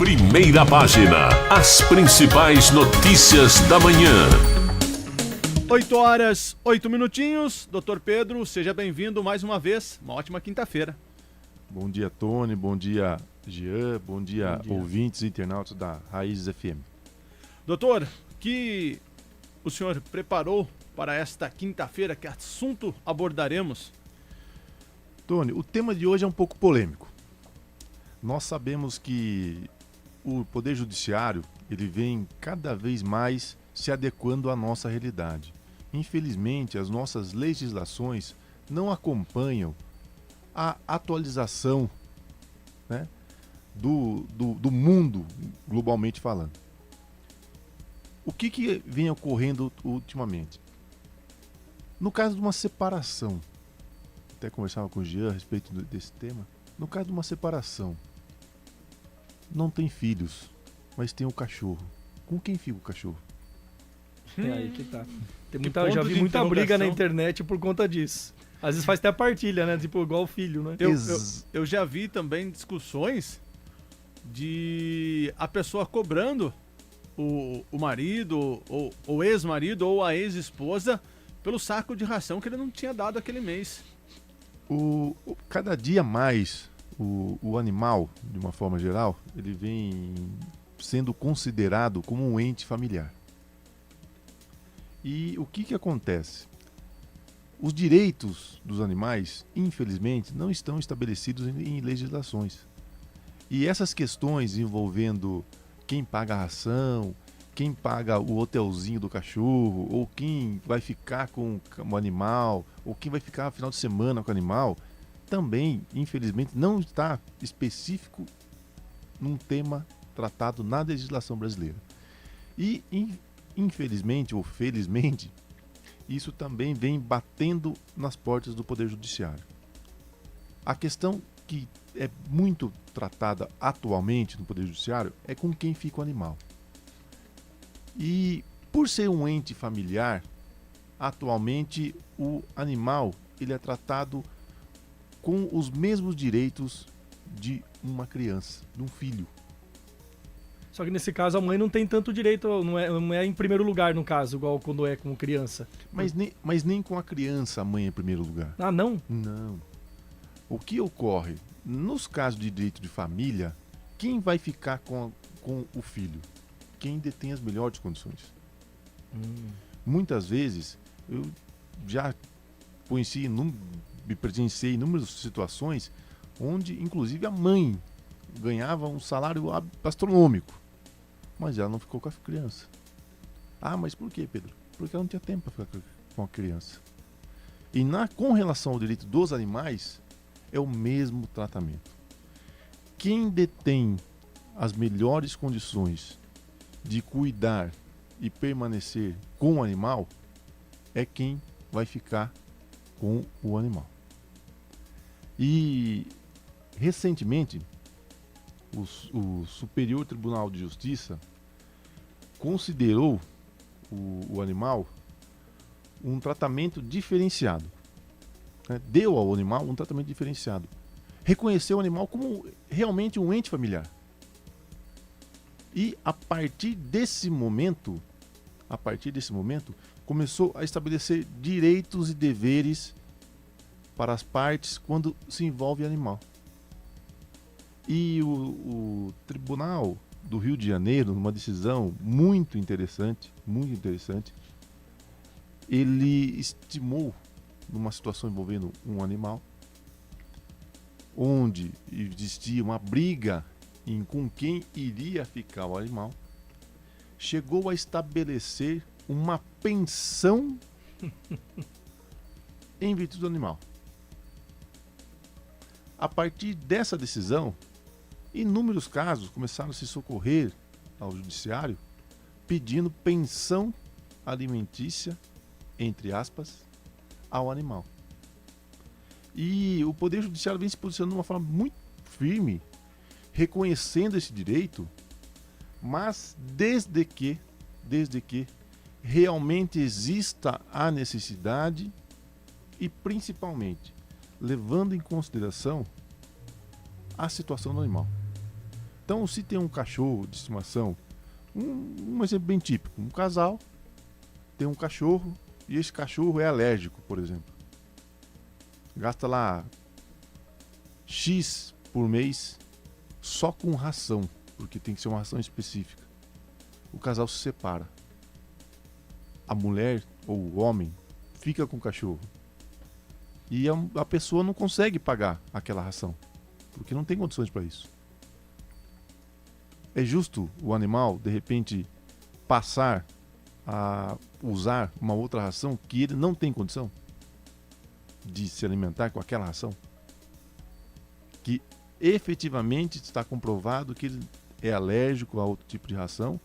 Primeira página. As principais notícias da manhã. 8h08. Doutor Pedro, seja bem-vindo mais uma vez. Uma ótima quinta-feira. Bom dia, Tony. Bom dia, Jean. Bom dia, ouvintes e internautas da Raízes FM. Doutor, que o senhor preparou para esta quinta-feira? Que assunto abordaremos? Tony, o tema de hoje é um pouco polêmico. Nós sabemos que o Poder Judiciário ele vem cada vez mais se adequando à nossa realidade. Infelizmente, as nossas legislações não acompanham a atualização, né, do mundo, globalmente falando. O que vem ocorrendo ultimamente? No caso de uma separação, até conversava com o Jean a respeito desse tema, no caso de uma separação, não tem filhos, mas tem o cachorro. Com quem fica o cachorro? É aí que tá. Já ponto vi de muita briga na interrogação. internet por conta disso. Às vezes faz até a partilha, né? Tipo, igual o filho, né? Eu já vi também discussões de a pessoa cobrando o marido, ou o ex-marido, ou a ex-esposa pelo saco de ração que ele não tinha dado aquele mês. Cada dia mais o animal, de uma forma geral, ele vem sendo considerado como um ente familiar. E o que acontece? Os direitos dos animais, infelizmente, não estão estabelecidos em legislações. E essas questões envolvendo quem paga a ração, quem paga o hotelzinho do cachorro, ou quem vai ficar com o animal, ou quem vai ficar no final de semana com o animal, também, infelizmente, não está específico num tema tratado na legislação brasileira. E, infelizmente ou felizmente, isso também vem batendo nas portas do Poder Judiciário. A questão que é muito tratada atualmente no Poder Judiciário é com quem fica o animal. E por ser um ente familiar, atualmente o animal ele é tratado com os mesmos direitos de uma criança, de um filho. Só que nesse caso a mãe não tem tanto direito, não é em primeiro lugar no caso, igual quando é com criança. Mas nem com a criança a mãe é em primeiro lugar. Ah, não? Não. O que ocorre? Nos casos de direito de família, quem vai ficar com o filho? Quem detém as melhores condições. Muitas vezes, eu já me presenciei em inúmeras situações onde, inclusive, a mãe ganhava um salário astronômico, mas ela não ficou com a criança. Ah, mas por quê, Pedro? Porque ela não tinha tempo para ficar com a criança. E com relação ao direito dos animais, é o mesmo tratamento. Quem detém as melhores condições de cuidar e permanecer com o animal é quem vai ficar com o animal. E recentemente o Superior Tribunal de Justiça considerou o animal um tratamento diferenciado, né? Deu ao animal um tratamento diferenciado, reconheceu o animal como realmente um ente familiar. E a partir desse momento, começou a estabelecer direitos e deveres para as partes quando se envolve animal. E o Tribunal do Rio de Janeiro, numa decisão muito interessante, ele estimou, numa situação envolvendo um animal, onde existia uma briga com quem iria ficar o animal, chegou a estabelecer uma pensão em virtude do animal. A partir dessa decisão, inúmeros casos começaram a se socorrer ao judiciário pedindo pensão alimentícia, entre aspas, ao animal. E o Poder Judiciário vem se posicionando de uma forma muito firme, reconhecendo esse direito, mas desde que realmente exista a necessidade e principalmente levando em consideração a situação do animal. Então, se tem um cachorro de estimação, um exemplo bem típico, um casal tem um cachorro e esse cachorro é alérgico, por exemplo. Gasta lá X por mês só com ração, porque tem que ser uma ração específica. O casal se separa. A mulher ou o homem fica com o cachorro. E a pessoa não consegue pagar aquela ração, porque não tem condições para isso. É justo o animal, de repente, passar a usar uma outra ração que ele não tem condição de se alimentar com aquela ração? Que efetivamente está comprovado que ele é alérgico a outro tipo de ração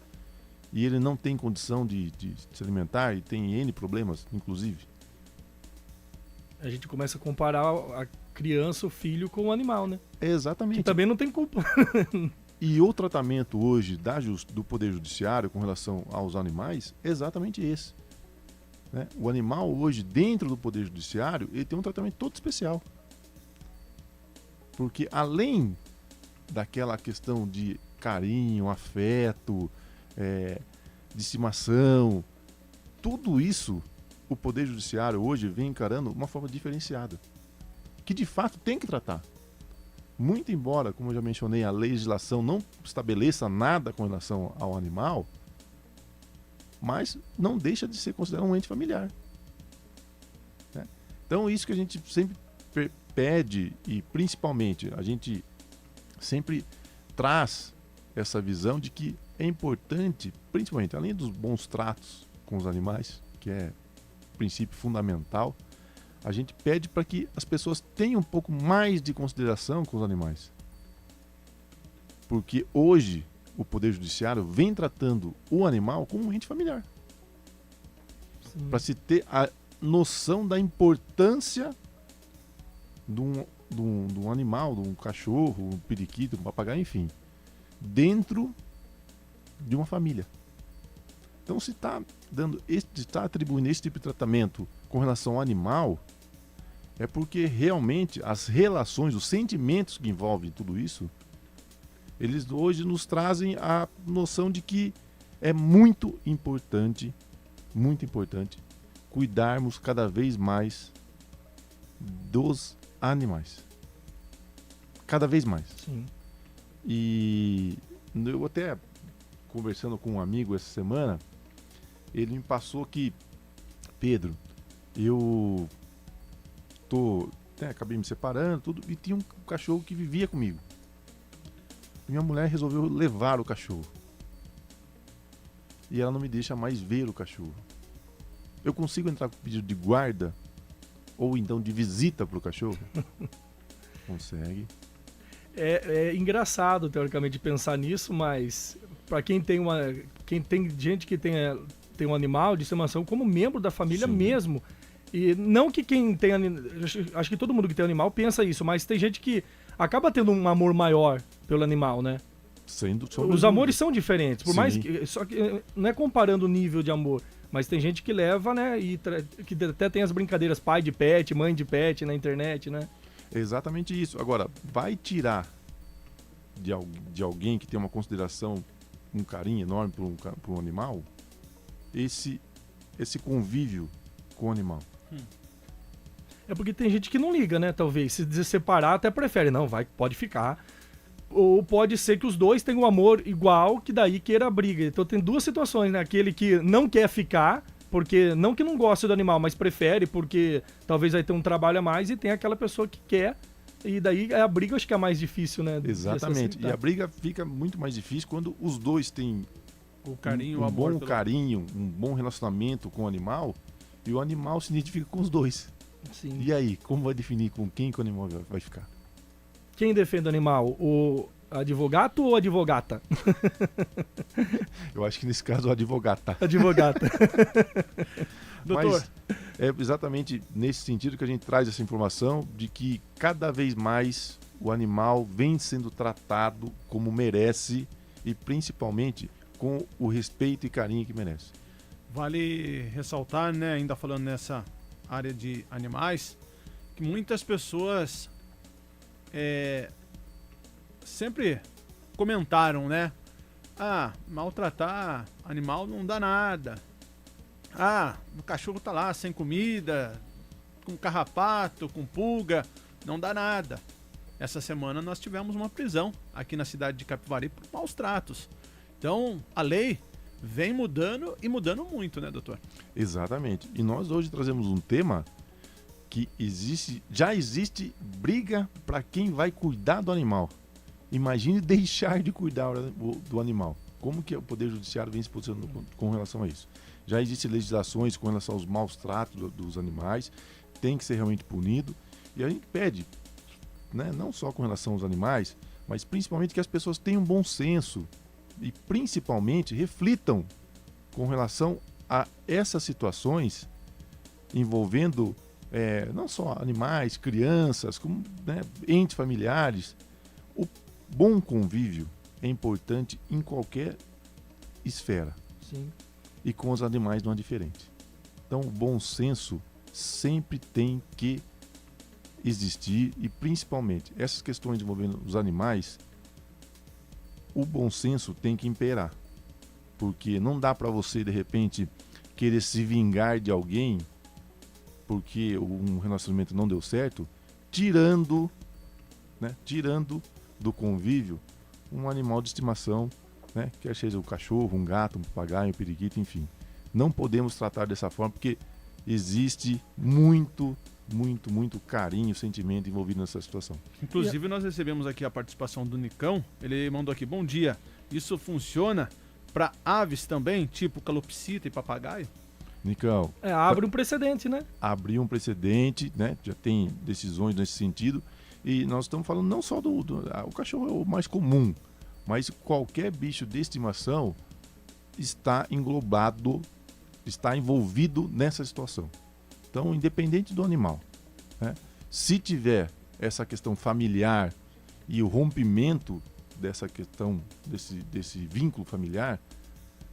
e ele não tem condição de se alimentar e tem N problemas, inclusive. A gente começa a comparar a criança, o filho, com o animal, né? Exatamente. Que também não tem culpa. E o tratamento hoje do Poder Judiciário com relação aos animais é exatamente esse. Né? O animal hoje, dentro do Poder Judiciário, ele tem um tratamento todo especial. Porque além daquela questão de carinho, afeto, de estimação, tudo isso o Poder Judiciário hoje vem encarando de uma forma diferenciada. Que de fato tem que tratar. Muito embora, como eu já mencionei, a legislação não estabeleça nada com relação ao animal, mas não deixa de ser considerado um ente familiar. Né? Então, isso que a gente sempre pede e, principalmente, a gente sempre traz essa visão de que é importante, principalmente, além dos bons tratos com os animais, que é princípio fundamental, a gente pede para que as pessoas tenham um pouco mais de consideração com os animais. Porque hoje o Poder Judiciário vem tratando o animal como um ente familiar. Para se ter a noção da importância de um animal, de um cachorro, um periquito, um papagaio, enfim, dentro de uma família. Então, se está atribuindo esse tipo de tratamento com relação ao animal, é porque realmente as relações, os sentimentos que envolvem tudo isso, eles hoje nos trazem a noção de que é muito importante cuidarmos cada vez mais dos animais. Cada vez mais. Sim. E eu até, conversando com um amigo essa semana, ele me passou que, Pedro, eu acabei me separando, tudo, e tinha um cachorro que vivia comigo. E minha mulher resolveu levar o cachorro. E ela não me deixa mais ver o cachorro. Eu consigo entrar com pedido de guarda ou então de visita para o cachorro? Consegue. É engraçado, teoricamente, pensar nisso, mas para quem tem gente que tem um animal de estimação como membro da família Sim. mesmo. E não que quem tem... Acho que todo mundo que tem animal pensa isso, mas tem gente que acaba tendo um amor maior pelo animal, né? Os amores são diferentes, por Sim. mais que... Só que não é comparando o nível de amor, mas tem gente que leva, né? E que até tem as brincadeiras pai de pet, mãe de pet na internet, né? É exatamente isso. Agora, vai tirar de alguém que tem uma consideração, um carinho enorme por um animal, esse convívio com o animal. É porque tem gente que não liga, né? Talvez. Se separar, até prefere. Não, pode ficar. Ou pode ser que os dois tenham um amor igual, que daí queira a briga. Então tem duas situações, né? Aquele que não quer ficar, porque não que não goste do animal, mas prefere, porque talvez vai ter um trabalho a mais, e tem aquela pessoa que quer. E daí a briga acho que é a mais difícil, né? Exatamente. E a briga fica muito mais difícil quando os dois têm O carinho, o um amor. bom carinho, um bom relacionamento com o animal, e o animal se identifica com os dois. Sim. E aí, como vai definir com quem que o animal vai ficar? Quem defende o animal? O advogado ou advogata? Eu acho que nesse caso o advogado tá. Advogata. Doutor, Mas é exatamente nesse sentido que a gente traz essa informação de que cada vez mais o animal vem sendo tratado como merece e principalmente com o respeito e carinho que merece. vale ressaltar, né, ainda falando nessa área de animais, que muitas pessoas sempre comentaram, né? Ah, maltratar animal não dá nada. Ah, o cachorro tá lá sem comida, com carrapato, com pulga, não dá nada. Essa semana nós tivemos uma prisão aqui na cidade de Capivari por maus tratos. Então, a lei vem mudando e mudando muito, né, doutor? Exatamente. E nós hoje trazemos um tema que já existe briga para quem vai cuidar do animal. Imagine deixar de cuidar do animal. Como que o Poder Judiciário vem se posicionando com relação a isso? Já existem legislações com relação aos maus tratos dos animais, tem que ser realmente punido. E a gente pede, né, não só com relação aos animais, mas principalmente que as pessoas tenham bom senso e principalmente reflitam com relação a essas situações envolvendo não só animais, crianças, como, né, entes familiares. O bom convívio é importante em qualquer esfera. Sim. E com os animais não é diferente. Então, o bom senso sempre tem que existir e, principalmente, essas questões envolvendo os animais, o bom senso tem que imperar. Porque não dá para você, de repente, querer se vingar de alguém porque um relacionamento não deu certo, tirando do convívio um animal de estimação, né? Quer seja um cachorro, um gato, um papagaio, um periquito, enfim. Não podemos tratar dessa forma porque existe muito carinho, sentimento envolvido nessa situação. Inclusive, nós recebemos aqui a participação do Nicão. Ele mandou aqui: bom dia. Isso funciona para aves também, tipo calopsita e papagaio? Nicão, Abre um precedente, né? abriu um precedente, né? Já tem decisões nesse sentido. E nós estamos falando não só o cachorro é o mais comum, mas qualquer bicho de estimação está envolvido nessa situação. Então, independente do animal, né? Se tiver essa questão familiar e o rompimento dessa questão, desse vínculo familiar,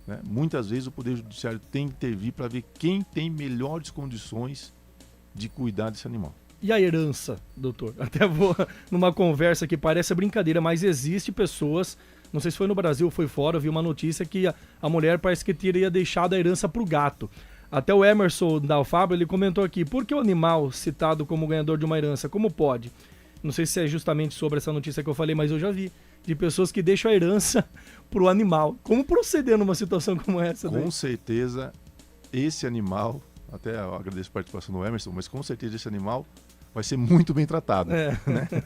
né? Muitas vezes o Poder Judiciário tem que intervir para ver quem tem melhores condições de cuidar desse animal. E a herança, doutor? Até vou numa conversa que parece brincadeira, mas existe pessoas, não sei se foi no Brasil ou foi fora, eu vi uma notícia que a mulher parece que teria deixado a herança pro gato. Até o Emerson da Alfabra, ele comentou aqui: por que o animal citado como ganhador de uma herança? Como pode? Não sei se é justamente sobre essa notícia que eu falei, mas eu já vi de pessoas que deixam a herança pro animal. Como proceder numa situação como essa? Com certeza, esse animal, até eu agradeço a participação do Emerson, mas com certeza esse animal vai ser muito bem tratado, né?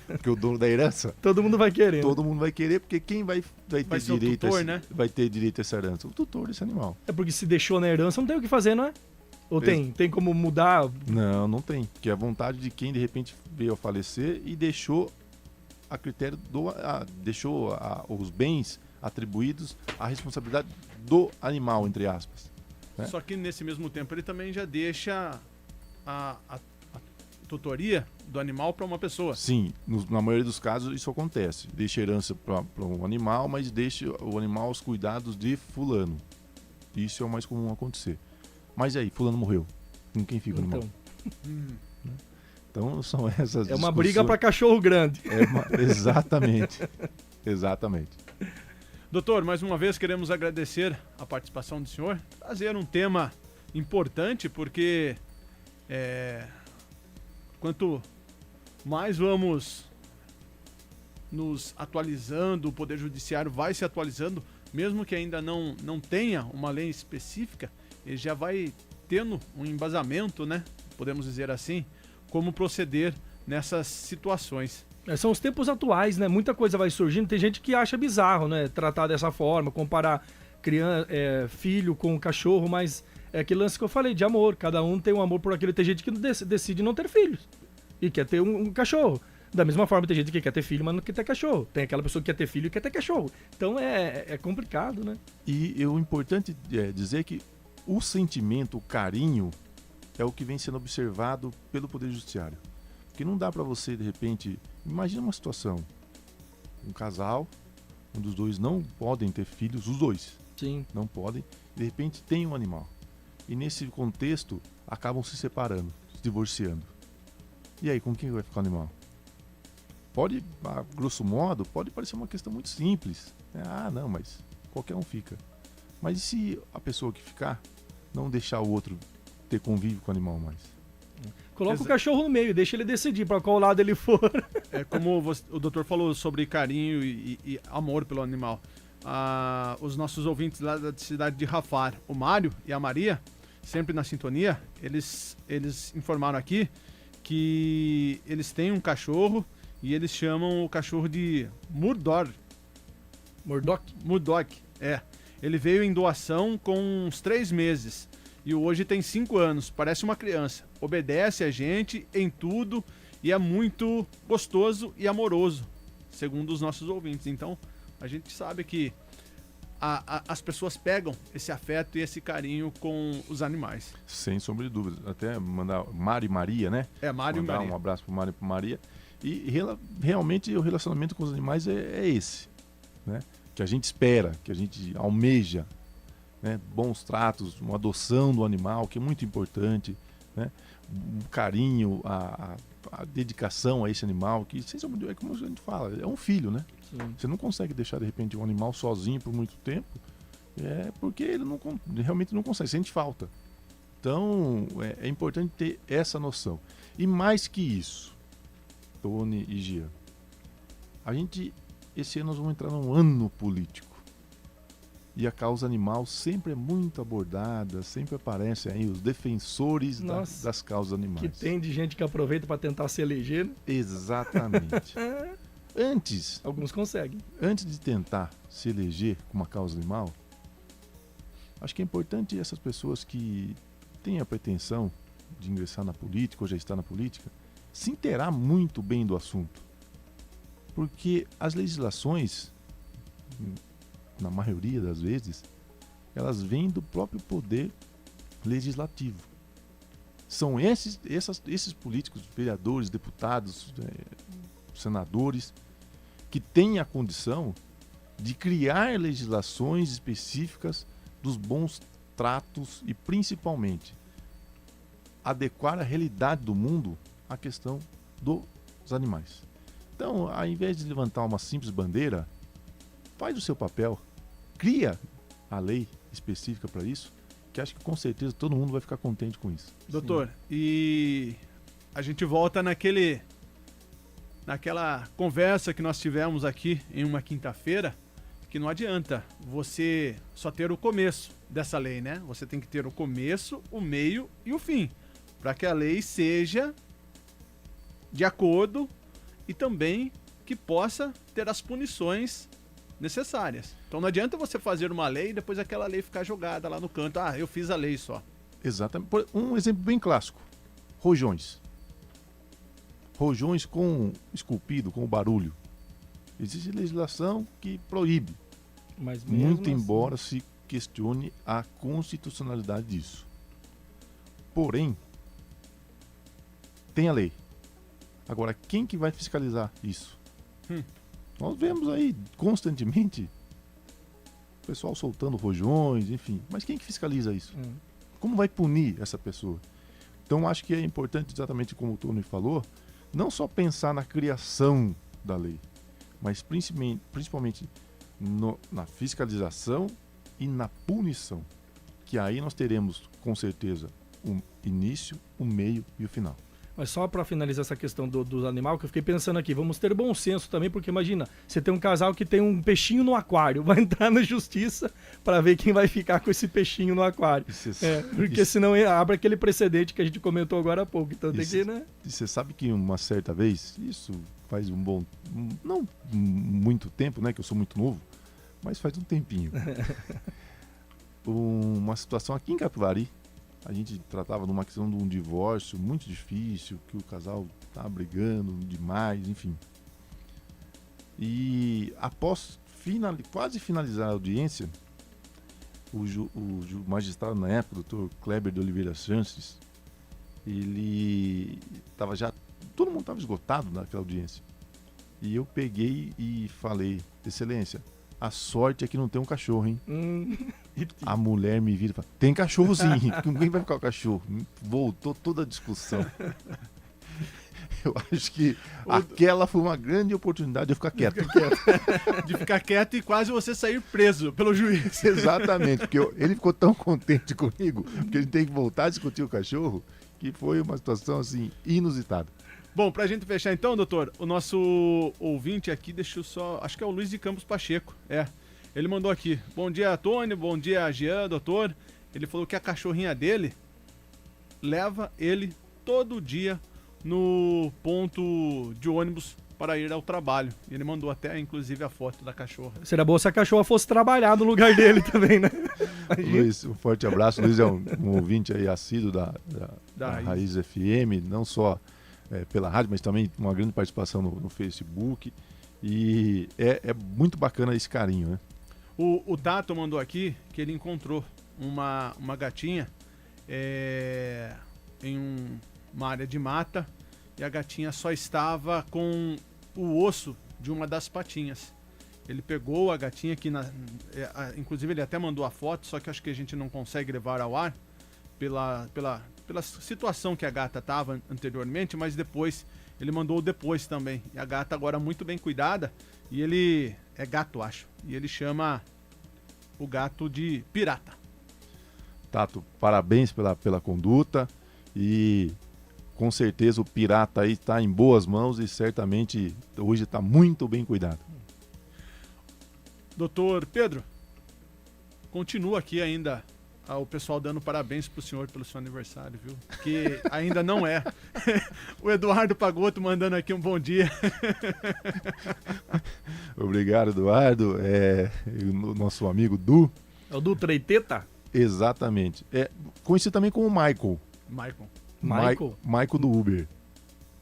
Porque o dono da herança, Todo mundo vai querer. todo mundo vai querer, porque quem vai ter ser o direito tutor, né? vai ter direito a essa herança? O tutor desse animal. É porque se deixou na herança, não tem o que fazer, não é? Ou tem? Tem como mudar? Não tem. Que é a vontade de quem de repente veio a falecer e deixou a critério os bens atribuídos à responsabilidade do animal, entre aspas. Né? Só que nesse mesmo tempo ele também já deixa a tutoria do animal para uma pessoa. Sim, na maioria dos casos isso acontece. Deixa herança para um animal, mas deixa o animal aos cuidados de fulano. Isso é o mais comum acontecer. Mas e aí, fulano morreu. Com quem fica o animal? Então são essas É uma discussões. briga para cachorro grande. Exatamente. Exatamente. Doutor, mais uma vez queremos agradecer a participação do senhor, trazer um tema importante, porque quanto mais vamos nos atualizando, o Poder Judiciário vai se atualizando, mesmo que ainda não tenha uma lei específica, ele já vai tendo um embasamento, né? Podemos dizer assim, como proceder nessas situações. São os tempos atuais, né? Muita coisa vai surgindo. Tem gente que acha bizarro, né? Tratar dessa forma, comparar filho com cachorro, mas é aquele lance que eu falei, de amor. Cada um tem um amor por aquilo. Tem gente que decide não ter filhos e quer ter um cachorro. Da mesma forma, tem gente que quer ter filho, mas não quer ter cachorro. Tem aquela pessoa que quer ter filho e quer ter cachorro. Então é complicado, né? E o importante é dizer que o sentimento, o carinho, é o que vem sendo observado pelo Poder Judiciário. Porque não dá para você, de repente... Imagina uma situação. Um casal, um dos dois não podem ter filhos, os dois. Sim. Não podem. De repente tem um animal. E nesse contexto, acabam se separando, se divorciando. E aí, com quem vai ficar o animal? Pode, a grosso modo, pode parecer uma questão muito simples. Ah, não, mas qualquer um fica. Mas e se a pessoa que ficar não deixar o outro ter convívio com o animal mais? Coloca o cachorro no meio, deixa ele decidir para qual lado ele for. É como o doutor falou sobre carinho e amor pelo animal. Os nossos ouvintes lá da cidade de Rafar, o Mário e a Maria, sempre na sintonia, eles informaram aqui que eles têm um cachorro e eles chamam o cachorro de Murdoch. Murdoch, é. Ele veio em doação com uns 3 meses e hoje tem 5 anos, parece uma criança. Obedece a gente em tudo e é muito gostoso e amoroso, segundo os nossos ouvintes. Então, a gente sabe que as pessoas pegam esse afeto e esse carinho com os animais. Sem sombra de dúvida. Até mandar Mário e Maria, né? É, Mário e Maria. Um abraço pro Mário e pro Maria. E realmente o relacionamento com os animais é esse, né? Que a gente espera, que a gente almeja, né? Bons tratos, uma adoção do animal, que é muito importante, né? O carinho, a dedicação a esse animal, que sem sombra de dúvida, é como a gente fala, é um filho, né? Sim. Você não consegue deixar de repente um animal sozinho por muito tempo, porque ele realmente não consegue, sente falta. Então é importante ter essa noção. E mais que isso, Tony e Gia, esse ano nós vamos entrar num ano político. E a causa animal sempre é muito abordada, sempre aparecem aí os defensores das causas animais. Que tem de gente que aproveita para tentar se eleger. Né? Exatamente. Alguns conseguem. Antes de tentar se eleger com uma causa animal, acho que é importante essas pessoas que têm a pretensão de ingressar na política ou já está na política, se inteirar muito bem do assunto. Porque as legislações, na maioria das vezes, elas vêm do próprio poder legislativo. São esses políticos, vereadores, deputados, senadores, que têm a condição de criar legislações específicas dos bons tratos e, principalmente, adequar a realidade do mundo à questão dos animais. Então, ao invés de levantar uma simples bandeira, faz o seu papel, cria a lei específica para isso, que acho que com certeza todo mundo vai ficar contente com isso. Doutor, Sim. E a gente volta naquela conversa que nós tivemos aqui em uma quinta-feira, que não adianta você só ter o começo dessa lei, né? Você tem que ter o começo, o meio e o fim, para que a lei seja de acordo e também que possa ter as punições necessárias. Então não adianta você fazer uma lei e depois aquela lei ficar jogada lá no canto. Ah, eu fiz a lei só. Exatamente. Um exemplo bem clássico. Rojões. Rojões esculpido, com barulho. Existe legislação que proíbe. Mas muito assim, embora se questione a constitucionalidade disso. Porém, tem a lei. Agora, quem que vai fiscalizar isso? Nós vemos aí constantemente o pessoal soltando rojões, enfim. Mas quem que fiscaliza isso? Como vai punir essa pessoa? Então, acho que é importante, exatamente como o Tony falou, não só pensar na criação da lei, mas principalmente na fiscalização e na punição. Que aí nós teremos, com certeza, o início, o meio e o final. Mas só para finalizar essa questão do animal, que eu fiquei pensando aqui, vamos ter bom senso também, porque imagina, você tem um casal que tem um peixinho no aquário, vai entrar na justiça para ver quem vai ficar com esse peixinho no aquário. Porque senão abre aquele precedente que a gente comentou agora há pouco. Então tem que, né? E você sabe que uma certa vez, isso faz não muito tempo, né, que eu sou muito novo, mas faz um tempinho. Uma situação aqui em Capivari, a gente tratava de uma questão de um divórcio muito difícil, que o casal estava brigando demais, enfim. E após quase finalizar a audiência, o magistrado na época, o doutor Kleber de Oliveira Sanches, ele estava já... Todo mundo estava esgotado naquela audiência. E eu peguei e falei, Excelência, a sorte é que não tem um cachorro, hein? A mulher me vira e fala, tem cachorro sim, quem vai ficar com o cachorro? Voltou toda a discussão. Eu acho que aquela foi uma grande oportunidade de eu ficar quieto. De ficar quieto e quase você sair preso pelo juiz. Exatamente, porque ele ficou tão contente comigo, porque a gente tem que voltar a discutir o cachorro, que foi uma situação assim inusitada. Bom, pra gente fechar então, doutor, o nosso ouvinte aqui, deixa eu só... Acho que é o Luiz de Campos Pacheco, Ele mandou aqui, bom dia, Tony, bom dia, Jean, doutor. Ele falou que a cachorrinha dele leva ele todo dia no ponto de ônibus para ir ao trabalho. E ele mandou até, inclusive, a foto da cachorra. Seria bom se a cachorra fosse trabalhar no lugar dele também, né? Luiz, um forte abraço. Luiz é um ouvinte aí assíduo da Raiz FM, não só pela rádio, mas também uma grande participação no Facebook. E é muito bacana esse carinho, né? O Tato mandou aqui que ele encontrou uma gatinha em uma área de mata e a gatinha só estava com o osso de uma das patinhas. Ele pegou a gatinha aqui, inclusive ele até mandou a foto, só que acho que a gente não consegue levar ao ar pela situação que a gata estava anteriormente, mas depois ele mandou depois também. E a gata agora muito bem cuidada e ele é gato, acho, e ele chama o gato de Pirata. Tato, parabéns pela conduta e com certeza o Pirata aí está em boas mãos e certamente hoje está muito bem cuidado. Doutor Pedro, continua aqui ainda o pessoal dando parabéns pro senhor pelo seu aniversário, viu? Que ainda não é. O Eduardo Pagotto mandando aqui um bom dia. Obrigado, Eduardo. O nosso amigo Du. É o do Treiteta? Exatamente. Conhecido também como Michael. Michael do Uber.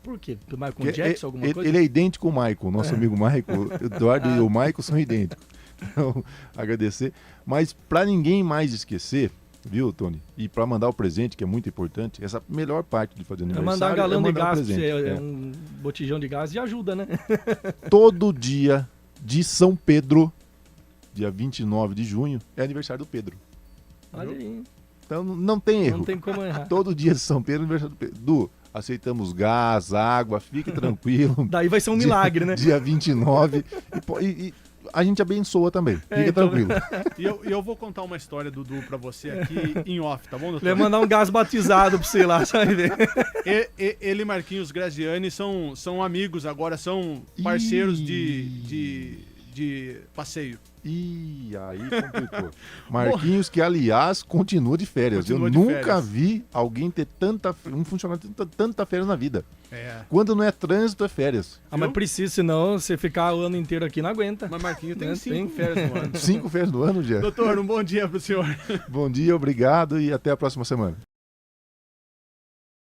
Por quê? Do Michael Jackson, alguma coisa? Ele é idêntico ao Michael, nosso amigo Michael. Eduardo e o Michael são idênticos. Então, agradecer. Mas para ninguém mais esquecer, viu, Tony? E para mandar o presente, que é muito importante, essa melhor parte de fazer aniversário mandar galão de gás, presente. Um botijão de gás e ajuda, né? Todo dia de São Pedro, dia 29 de junho, é aniversário do Pedro. Olha aí. Então não tem erro. Não tem como errar. Todo dia de São Pedro, aniversário do Pedro. Du, aceitamos gás, água, fique tranquilo. Daí vai ser um milagre, né? Dia 29. E a gente abençoa também. Fica então... tranquilo. E eu vou contar uma história, Dudu, pra você aqui em off, tá bom, doutor? Ele vai mandar um gás batizado pra você lá, sabe? Ele e Marquinhos Graziani são amigos agora, são parceiros de passeio. Ih, aí complicou. Marquinhos, que aliás continua de férias. Eu nunca vi alguém ter um funcionário ter tanta férias na vida. Quando não é trânsito, é férias. Mas precisa, senão você ficar o ano inteiro aqui não aguenta. Mas Marquinhos tem 5 férias no ano. 5 férias no ano, Gê? Doutor, um bom dia pro senhor. Bom dia, obrigado e até a próxima semana.